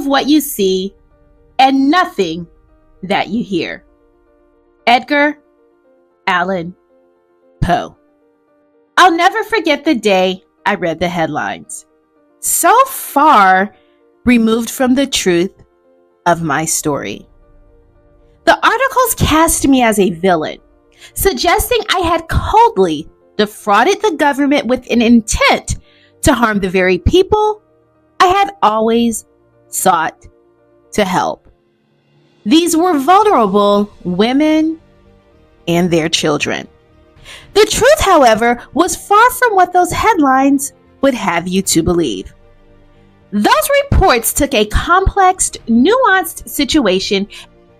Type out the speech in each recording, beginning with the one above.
of what you see and nothing that you hear. Edgar Allan Poe. I'll never forget the day I read the headlines. So far removed from the truth of my story. The articles cast me as a villain, suggesting I had coldly defrauded the government with an intent to harm the very people I had always sought to help. These were vulnerable women and their children. The truth, however, was far from what those headlines would have you to believe. Those reports took a complex, nuanced situation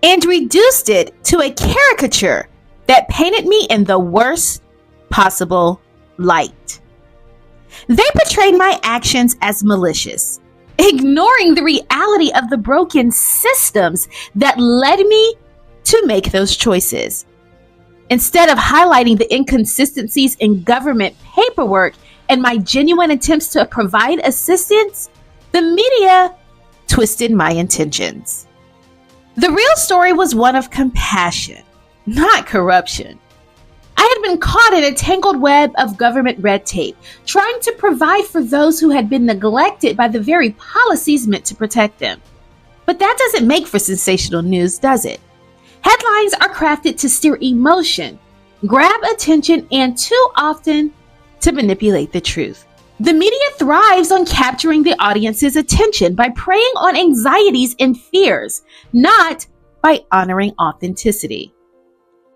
and reduced it to a caricature that painted me in the worst possible light. They portrayed my actions as malicious, ignoring the reality of the broken systems that led me to make those choices. Instead of highlighting the inconsistencies in government paperwork and my genuine attempts to provide assistance, the media twisted my intentions. The real story was one of compassion, not corruption. I had been caught in a tangled web of government red tape, trying to provide for those who had been neglected by the very policies meant to protect them. But that doesn't make for sensational news, does it? Headlines are crafted to steer emotion, grab attention, and too often to manipulate the truth. The media thrives on capturing the audience's attention by preying on anxieties and fears, not by honoring authenticity.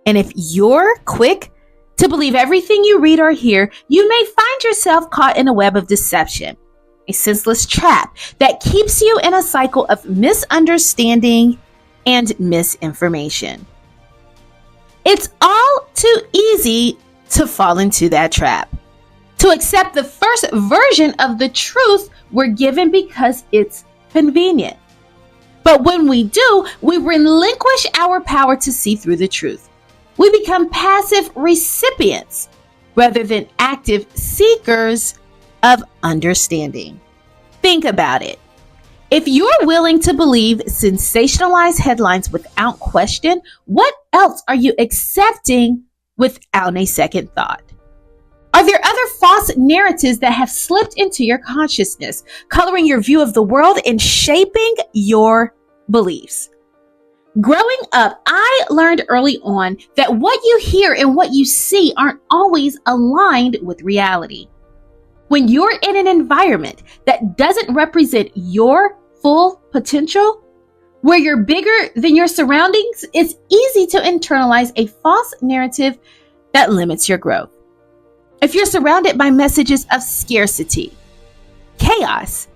And if you're quick to believe everything you read or hear, you may find yourself caught in a web of deception, a senseless trap that keeps you in a cycle of misunderstanding and misinformation. It's all too easy to fall into that trap, to accept the first version of the truth we're given because it's convenient. But when we do, we relinquish our power to see through the truth. We become passive recipients rather than active seekers of understanding. Think about it. If you're willing to believe sensationalized headlines without question, what else are you accepting without a second thought? Are there other false narratives that have slipped into your consciousness, coloring your view of the world and shaping your beliefs? Growing up, I learned early on that what you hear and what you see aren't always aligned with reality. When you're in an environment that doesn't represent your full potential, where you're bigger than your surroundings, it's easy to internalize a false narrative that limits your growth. If you're surrounded by messages of scarcity, chaos,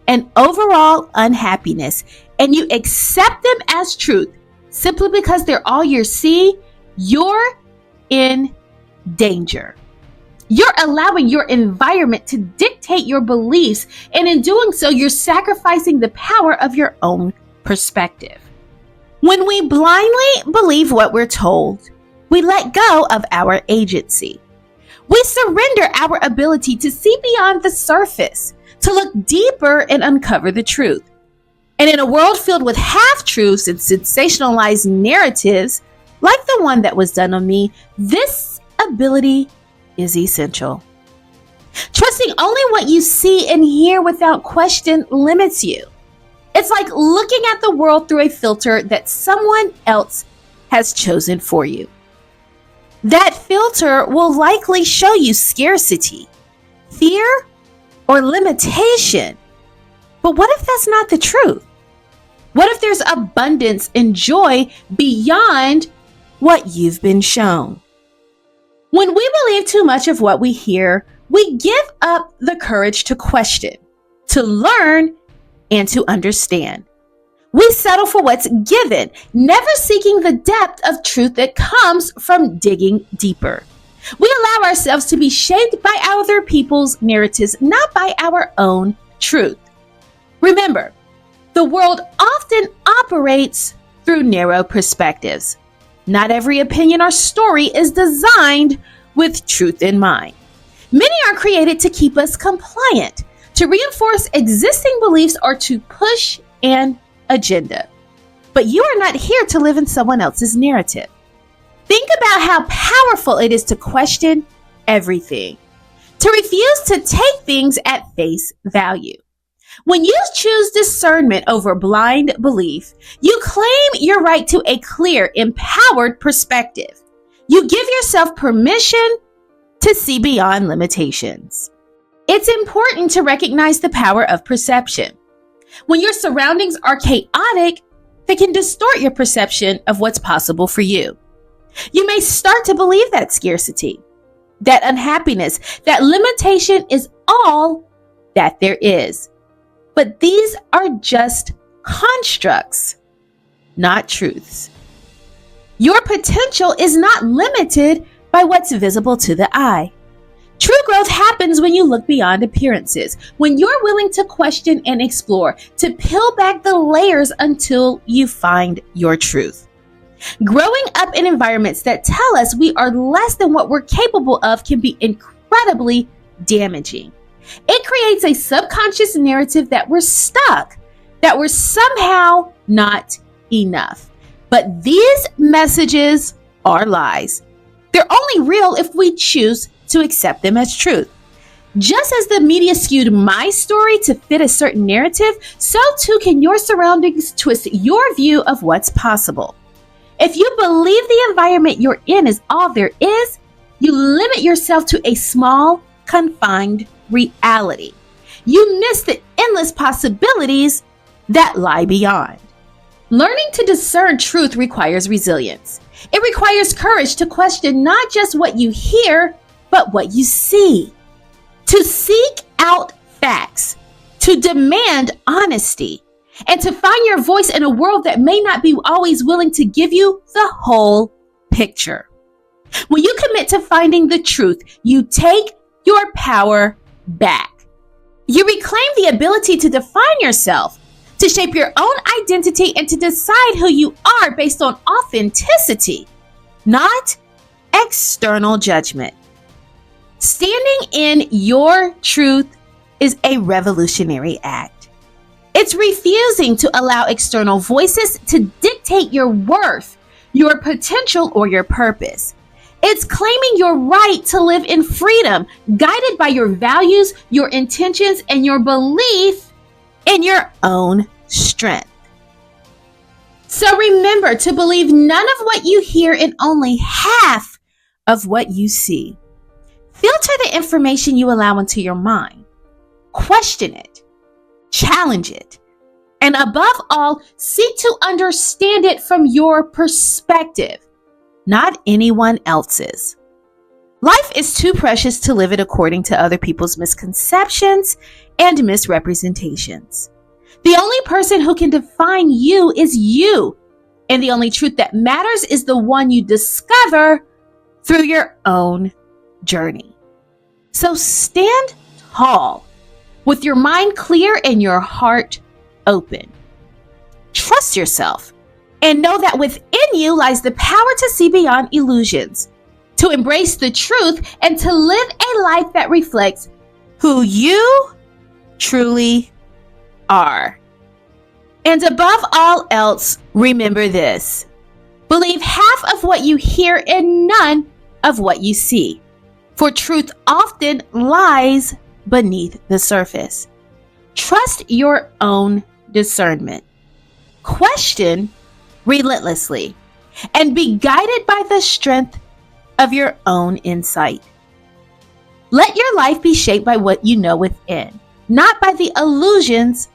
and overall unhappiness, and you accept them as truth simply because they're all you see, you're in danger. You're allowing your environment to dictate your beliefs, and in doing so, you're sacrificing the power of your own perspective. When we blindly believe what we're told, we let go of our agency. We surrender our ability to see beyond the surface, to look deeper and uncover the truth. And in a world filled with half-truths and sensationalized narratives, like the one that was done on me, this ability is essential. Trusting only what you see and hear without question limits you. It's like looking at the world through a filter that someone else has chosen for you. That filter will likely show you scarcity, fear, or limitation. But what if that's not the truth? What if there's abundance and joy beyond what you've been shown? When we believe too much of what we hear, we give up the courage to question, to learn, and to understand. We settle for what's given, never seeking the depth of truth that comes from digging deeper. We allow ourselves to be shaped by other people's narratives, not by our own truth. Remember, the world often operates through narrow perspectives. Not every opinion or story is designed with truth in mind. Many are created to keep us compliant, to reinforce existing beliefs, or to push and agenda. But you are not here to live in someone else's narrative. Think about how powerful it is to question everything, to refuse to take things at face value. When you choose discernment over blind belief, you claim your right to a clear, empowered perspective. You give yourself permission to see beyond limitations. It's important to recognize the power of perception. When your surroundings are chaotic, they can distort your perception of what's possible for you. You may start to believe that scarcity, that unhappiness, that limitation is all that there is. But these are just constructs, not truths. Your potential is not limited by what's visible to the eye. True growth happens when you look beyond appearances, when you're willing to question and explore, to peel back the layers until you find your truth. Growing up in environments that tell us we are less than what we're capable of can be incredibly damaging. It creates a subconscious narrative that we're stuck, that we're somehow not enough. But these messages are lies. They're only real if we choose to accept them as truth. Just as the media skewed my story to fit a certain narrative, so too can your surroundings twist your view of what's possible. If you believe the environment you're in is all there is, you limit yourself to a small, confined reality. You miss the endless possibilities that lie beyond. Learning to discern truth requires resilience. It requires courage to question not just what you hear, but what you see. To seek out facts, to demand honesty, and to find your voice in a world that may not be always willing to give you the whole picture. When you commit to finding the truth, you take your power back. You reclaim the ability to define yourself, to shape your own identity, and to decide who you are based on authenticity, not external judgment. Standing in your truth is a revolutionary act. It's refusing to allow external voices to dictate your worth, your potential, or your purpose. It's claiming your right to live in freedom, guided by your values, your intentions, and your belief in your own strength. So remember to believe none of what you hear and only half of what you see. Filter the information you allow into your mind. Question it, challenge it, and above all, seek to understand it from your perspective, not anyone else's. Life is too precious to live it according to other people's misconceptions and misrepresentations. The only person who can define you is you, and the only truth that matters is the one you discover through your own journey. So stand tall, with your mind clear and your heart open. Trust yourself and know that within you lies the power to see beyond illusions, to embrace the truth, and to live a life that reflects who you truly are. And above all else, remember this: believe half of what you hear and none of what you see, for truth often lies beneath the surface. Trust your own discernment. Question relentlessly, and be guided by the strength of your own insight. Let your life be shaped by what you know within, not by the illusions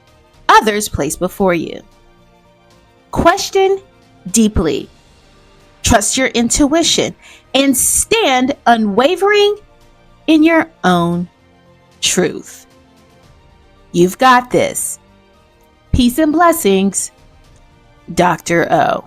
others place before you. Question deeply. Trust your intuition and stand unwavering in your own truth. You've got this. Peace and blessings, Dr. O.